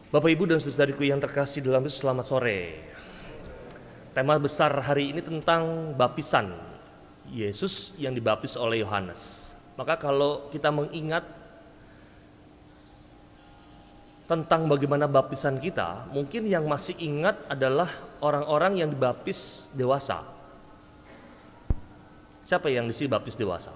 Bapak Ibu dan saudariku yang terkasih dalam Yesus, selamat sore. Tema besar hari ini tentang baptisan Yesus yang dibaptis oleh Yohanes. Maka kalau kita mengingat tentang bagaimana baptisan kita, mungkin yang masih ingat adalah orang-orang yang dibaptis dewasa. Siapa yang dibaptis dewasa?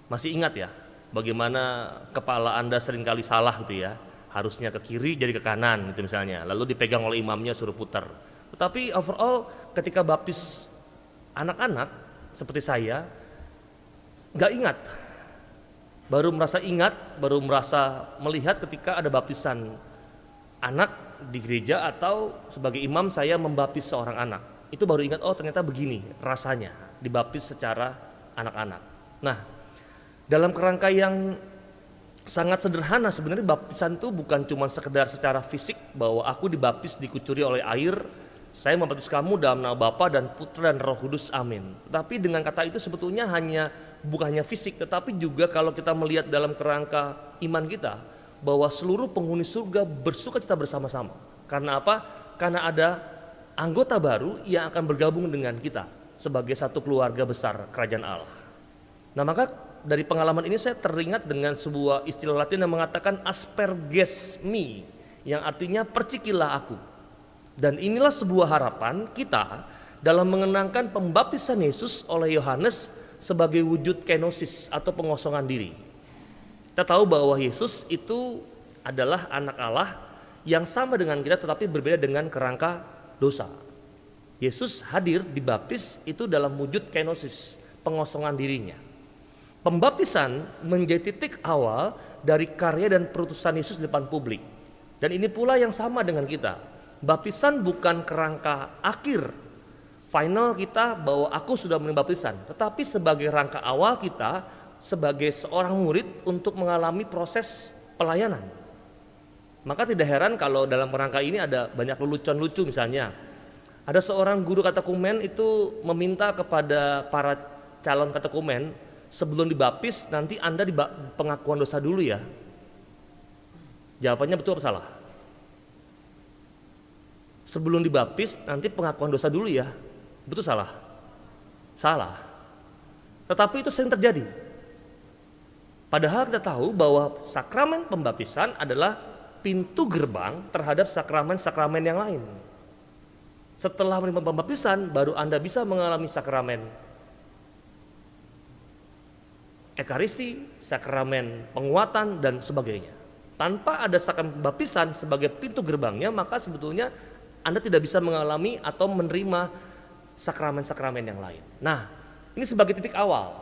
Masih ingat ya, bagaimana kepala Anda seringkali salah gitu ya. Harusnya ke kiri jadi ke kanan gitu misalnya, lalu dipegang oleh imamnya suruh putar. Tetapi overall ketika baptis anak-anak seperti saya nggak ingat, baru merasa melihat ketika ada baptisan anak di gereja atau sebagai imam saya membaptis seorang anak. Itu baru ingat, oh ternyata begini rasanya dibaptis secara anak-anak. Nah, dalam kerangka yang sangat sederhana sebenarnya, baptisan itu bukan cuma sekedar secara fisik bahwa aku dibaptis dikucuri oleh air, saya membaptis kamu dalam nama Bapa dan Putra dan Roh Kudus, amin. Tapi dengan kata itu sebetulnya bukannya fisik, tetapi juga kalau kita melihat dalam kerangka iman kita bahwa seluruh penghuni surga bersuka cita bersama-sama. Karena apa? Karena ada anggota baru yang akan bergabung dengan kita sebagai satu keluarga besar kerajaan Allah. Nah, maka dari pengalaman ini saya teringat dengan sebuah istilah Latin yang mengatakan asperges me, yang artinya percikilah aku. Dan inilah sebuah harapan kita dalam mengenangkan pembaptisan Yesus oleh Yohanes sebagai wujud kenosis atau pengosongan diri. Kita tahu bahwa Yesus itu adalah anak Allah yang sama dengan kita tetapi berbeda dengan kerangka dosa. Yesus hadir dibaptis itu dalam wujud kenosis, pengosongan dirinya. Pembaptisan menjadi titik awal dari karya dan perutusan Yesus di depan publik. Dan ini pula yang sama dengan kita. Baptisan bukan kerangka akhir, final kita bahwa aku sudah menerima baptisan. Tetapi sebagai rangka awal kita sebagai seorang murid untuk mengalami proses pelayanan. Maka tidak heran kalau dalam rangka ini ada banyak lelucon lucu misalnya. Ada seorang guru katekumen itu meminta kepada para calon katekumen, sebelum dibaptis nanti Anda pengakuan dosa dulu ya. Jawabannya betul apa salah? Sebelum dibaptis nanti pengakuan dosa dulu ya. Betul salah? Salah. Tetapi itu sering terjadi. Padahal kita tahu bahwa sakramen pembaptisan adalah pintu gerbang terhadap sakramen-sakramen yang lain. Setelah menerima pembaptisan baru Anda bisa mengalami sakramen Ekaristi, sakramen penguatan dan sebagainya. Tanpa ada sakramen pembaptisan sebagai pintu gerbangnya, maka sebetulnya Anda tidak bisa mengalami atau menerima sakramen-sakramen yang lain. Nah, ini sebagai titik awal.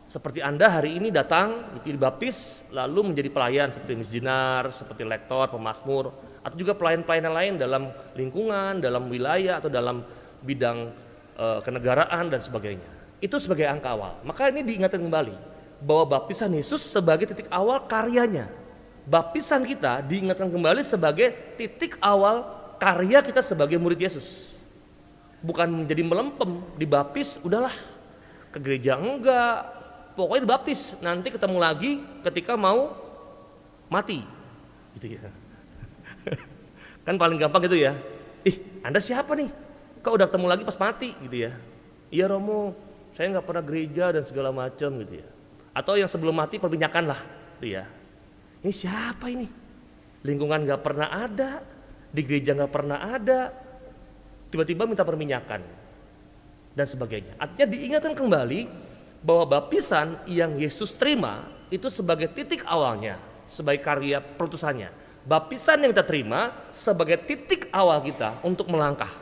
Seperti Anda hari ini datang, dibaptis, lalu menjadi pelayan seperti misinar, seperti lektor, pemazmur, atau juga pelayan-pelayan lain dalam lingkungan, dalam wilayah, atau dalam bidang kenegaraan dan sebagainya. Itu sebagai angka awal. Maka ini diingatkan kembali bahwa baptisan Yesus sebagai titik awal karyanya. Baptisan kita diingatkan kembali sebagai titik awal karya kita sebagai murid Yesus. Bukan menjadi melempem, dibaptis, udahlah ke gereja enggak, pokoknya dibaptis, nanti ketemu lagi ketika mau mati. Gitu ya. Kan paling gampang gitu ya. Anda siapa nih? Kok udah ketemu lagi pas mati gitu ya. Iya Romo, saya enggak pernah gereja dan segala macam gitu ya. Atau yang sebelum mati perminyakan lah, ya. Ini siapa ini? Lingkungan nggak pernah ada, di gereja nggak pernah ada, tiba-tiba minta perminyakan dan sebagainya. Artinya diingatkan kembali bahwa baptisan yang Yesus terima itu sebagai titik awalnya, sebagai karya perutusannya. Baptisan yang kita terima sebagai titik awal kita untuk melangkah,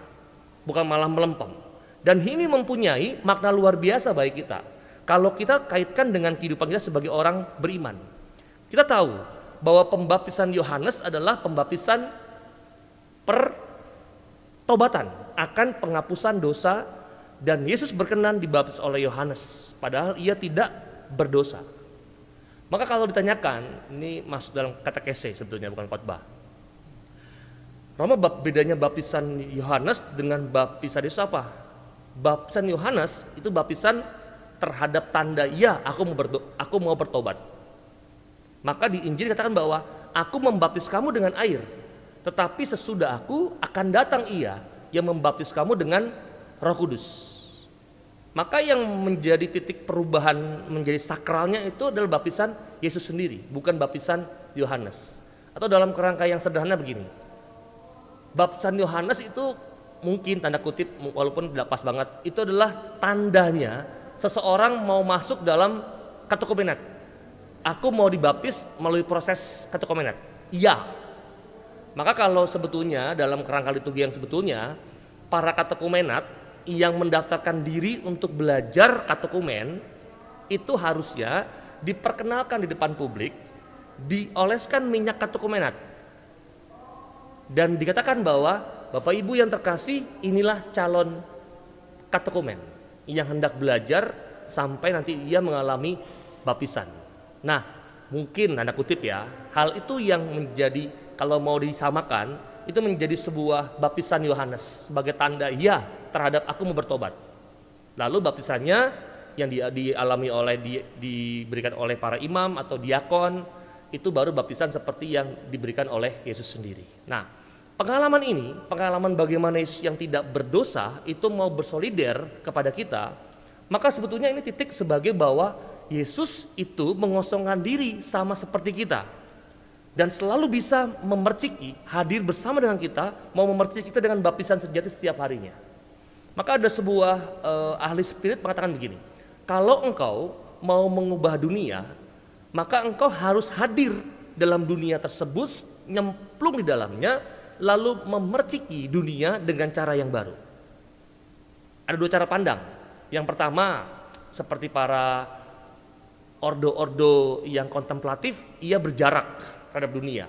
bukan malah melempem. Dan ini mempunyai makna luar biasa bagi kita. Kalau kita kaitkan dengan kehidupan kita sebagai orang beriman, kita tahu bahwa pembaptisan Yohanes adalah pembaptisan pertobatan akan penghapusan dosa, dan Yesus berkenan dibaptis oleh Yohanes, padahal ia tidak berdosa. Maka kalau ditanyakan, ini masuk dalam katekese sebetulnya bukan khotbah. Roma, bedanya baptisan Yohanes dengan baptisan Yesus apa? Baptisan Yohanes itu baptisan terhadap tanda ya aku mau bertobat. Maka di Injil dikatakan bahwa aku membaptis kamu dengan air, tetapi sesudah aku akan datang Ia yang membaptis kamu dengan Roh Kudus. Maka yang menjadi titik perubahan menjadi sakralnya itu adalah baptisan Yesus sendiri, bukan baptisan Yohanes. Atau dalam kerangka yang sederhana begini, baptisan Yohanes itu mungkin tanda kutip, walaupun tidak pas banget, itu adalah tandanya seseorang mau masuk dalam katekumenet. Aku mau dibaptis melalui proses katekumenet. Iya. Maka kalau sebetulnya dalam kerangka liturgi yang sebetulnya, para katekumenat yang mendaftarkan diri untuk belajar katekumen itu harusnya diperkenalkan di depan publik, dioleskan minyak katekumenat, dan dikatakan bahwa Bapak Ibu yang terkasih, inilah calon katekumen yang hendak belajar sampai nanti ia mengalami baptisan. Nah, mungkin tanda kutip ya, hal itu yang menjadi, kalau mau disamakan, itu menjadi sebuah baptisan Yohanes sebagai tanda ya terhadap aku mau bertobat. Lalu baptisannya yang dialami oleh diberikan oleh para imam atau diakon, itu baru baptisan seperti yang diberikan oleh Yesus sendiri. Nah, pengalaman ini, pengalaman bagaimana Yesus yang tidak berdosa itu mau bersolider kepada kita, maka sebetulnya ini titik sebagai bahwa Yesus itu mengosongkan diri sama seperti kita, dan selalu bisa memerciki, hadir bersama dengan kita, mau memerciki kita dengan baptisan sejati setiap harinya. Maka ada sebuah ahli spirit mengatakan begini, kalau engkau mau mengubah dunia, maka engkau harus hadir dalam dunia tersebut, nyemplung di dalamnya, lalu memerciki dunia dengan cara yang baru. Ada dua cara pandang. Yang pertama, seperti para ordo-ordo yang kontemplatif, ia berjarak terhadap dunia.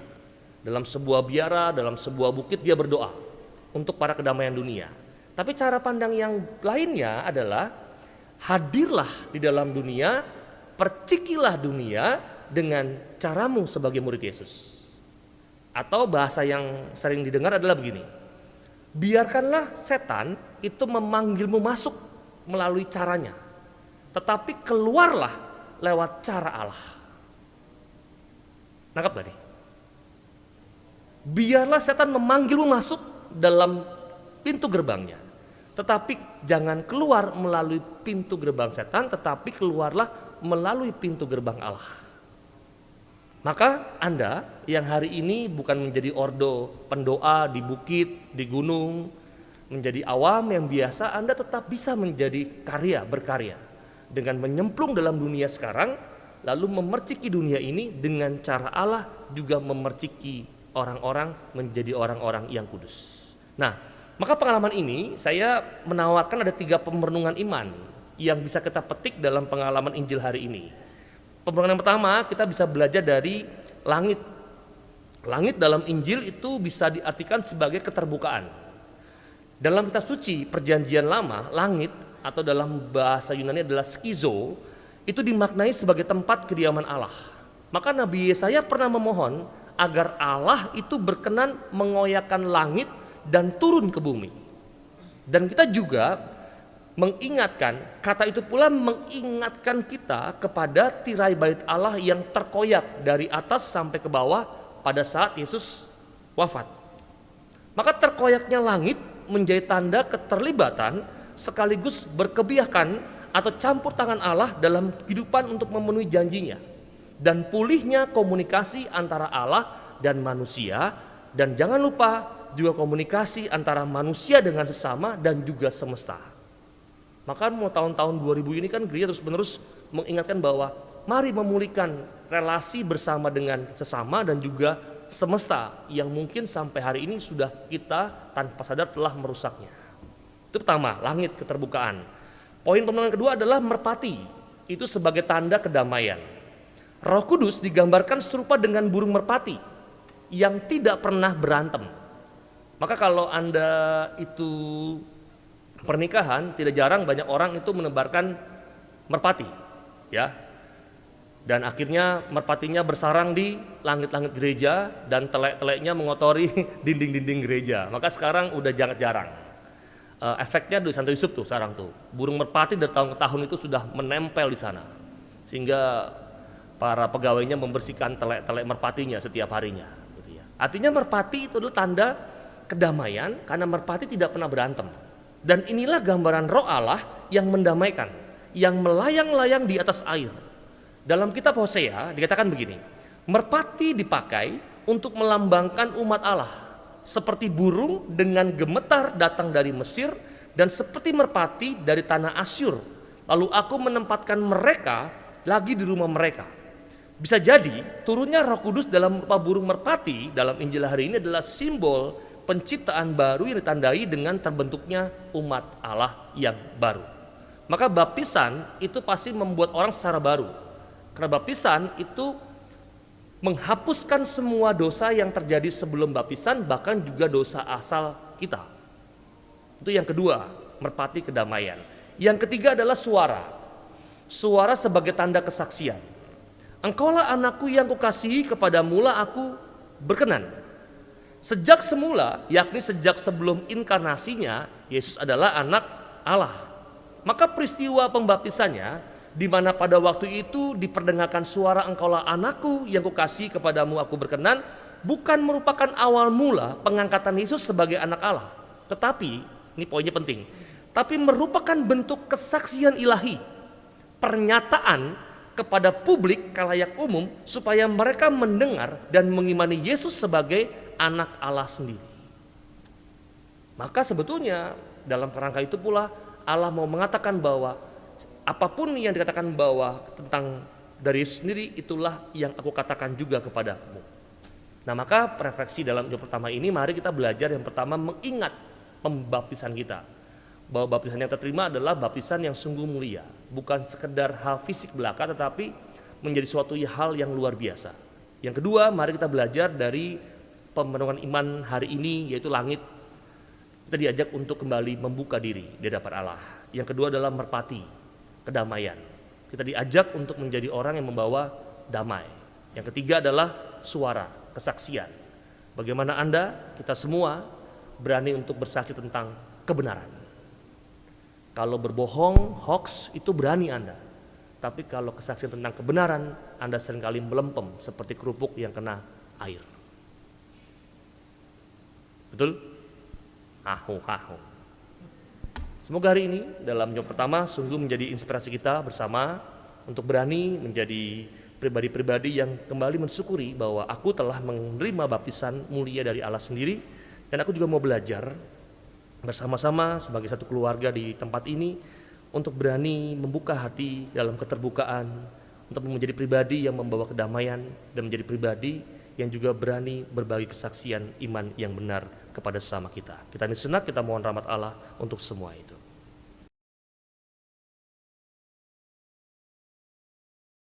Dalam sebuah biara, dalam sebuah bukit dia berdoa untuk para kedamaian dunia. Tapi cara pandang yang lainnya adalah hadirlah di dalam dunia, percikilah dunia dengan caramu sebagai murid Yesus. Atau bahasa yang sering didengar adalah begini, biarkanlah setan itu memanggilmu masuk melalui caranya, tetapi keluarlah lewat cara Allah. Nangkap tadi? Biarlah setan memanggilmu masuk dalam pintu gerbangnya, tetapi jangan keluar melalui pintu gerbang setan, tetapi keluarlah melalui pintu gerbang Allah. Maka Anda yang hari ini bukan menjadi ordo pendoa di bukit, di gunung, menjadi awam yang biasa, Anda tetap bisa menjadi berkarya dengan menyemplung dalam dunia sekarang, lalu memerciki dunia ini dengan cara Allah juga memerciki orang-orang menjadi orang-orang yang kudus. Nah, maka pengalaman ini saya menawarkan ada 3 pemerenungan iman yang bisa kita petik dalam pengalaman Injil hari ini. Pemerenungan yang pertama, kita bisa belajar dari langit. Langit dalam Injil itu bisa diartikan sebagai keterbukaan. Dalam kitab suci Perjanjian Lama, langit atau dalam bahasa Yunani adalah skizo, itu dimaknai sebagai tempat kediaman Allah. Maka Nabi Yesaya pernah memohon agar Allah itu berkenan mengoyakkan langit dan turun ke bumi. Dan kita juga mengingatkan, kata itu pula mengingatkan kita kepada tirai bait Allah yang terkoyak dari atas sampai ke bawah pada saat Yesus wafat. Maka terkoyaknya langit menjadi tanda keterlibatan sekaligus berkebiakan atau campur tangan Allah dalam kehidupan untuk memenuhi janjinya. Dan pulihnya komunikasi antara Allah dan manusia, dan jangan lupa juga komunikasi antara manusia dengan sesama dan juga semesta. Maka mau tahun-tahun 2000 ini kan gereja terus-menerus mengingatkan bahwa mari memulihkan relasi bersama dengan sesama dan juga semesta yang mungkin sampai hari ini sudah kita tanpa sadar telah merusaknya. Itu pertama, langit, keterbukaan. Poin pemerenungan kedua adalah merpati, itu sebagai tanda kedamaian. Roh Kudus digambarkan serupa dengan burung merpati yang tidak pernah berantem. Maka kalau Anda itu pernikahan, tidak jarang banyak orang itu menebarkan merpati, ya. Dan akhirnya merpatinya bersarang di langit-langit gereja dan telek-teleknya mengotori dinding-dinding gereja. Maka sekarang udah jarang. Efeknya di Santo Yusuf tuh sekarang tuh. Burung merpati dari tahun ke tahun itu sudah menempel di sana. Sehingga para pegawainya membersihkan telek-telek merpatinya setiap harinya gitu ya. Artinya merpati itu adalah tanda kedamaian karena merpati tidak pernah berantem. Dan inilah gambaran roh Allah yang mendamaikan, yang melayang-layang di atas air. Dalam kitab Hosea dikatakan begini, merpati dipakai untuk melambangkan umat Allah, seperti burung dengan gemetar datang dari Mesir dan seperti merpati dari tanah Asyur. Lalu aku menempatkan mereka lagi di rumah mereka. Bisa jadi turunnya Roh Kudus dalam rupa burung merpati dalam Injil hari ini adalah simbol penciptaan baru yang ditandai dengan terbentuknya umat Allah yang baru. Maka baptisan itu pasti membuat orang secara baru. Karena baptisan itu menghapuskan semua dosa yang terjadi sebelum baptisan, bahkan juga dosa asal kita. Itu yang kedua, merpati kedamaian. Yang ketiga adalah suara. Suara sebagai tanda kesaksian. Engkaulah anakku yang kukasihi, kepada mula aku berkenan. Sejak semula, yakni sejak sebelum inkarnasinya, Yesus adalah anak Allah. Maka peristiwa pembaptisannya, di mana pada waktu itu diperdengarkan suara engkaulah anakku yang kukasihi, kepadamu aku berkenan, bukan merupakan awal mula pengangkatan Yesus sebagai anak Allah. Tetapi, ini poinnya penting, tapi merupakan bentuk kesaksian ilahi, pernyataan kepada publik kalayak umum supaya mereka mendengar dan mengimani Yesus sebagai anak Allah sendiri. Maka sebetulnya dalam kerangka itu pula Allah mau mengatakan bahwa apapun yang dikatakan bahwa tentang dari Yesus sendiri, itulah yang aku katakan juga kepadamu. Nah, maka refleksi dalam yang pertama ini, mari kita belajar yang pertama mengingat pembaptisan kita. Bahwa baptisan yang terima adalah baptisan yang sungguh mulia, bukan sekedar hal fisik belaka, tetapi menjadi suatu hal yang luar biasa. Yang kedua, mari kita belajar dari pemenuhan iman hari ini, yaitu langit. Kita diajak untuk kembali membuka diri di hadapan Allah. Yang kedua adalah merpati, kedamaian. Kita diajak untuk menjadi orang yang membawa damai. Yang ketiga adalah suara, kesaksian. Bagaimana Anda, kita semua berani untuk bersaksi tentang kebenaran. Kalau berbohong, hoax, itu berani Anda. Tapi kalau kesaksian tentang kebenaran, Anda seringkali melempem seperti kerupuk yang kena air. Betul? Hahu. Semoga hari ini dalam jam pertama sungguh menjadi inspirasi kita bersama untuk berani menjadi pribadi-pribadi yang kembali mensyukuri bahwa aku telah menerima baptisan mulia dari Allah sendiri, dan aku juga mau belajar bersama-sama sebagai satu keluarga di tempat ini untuk berani membuka hati dalam keterbukaan, untuk menjadi pribadi yang membawa kedamaian dan menjadi pribadi yang juga berani berbagi kesaksian iman yang benar kepada sesama kita. Kita ini senang, kita mohon rahmat Allah untuk semua itu.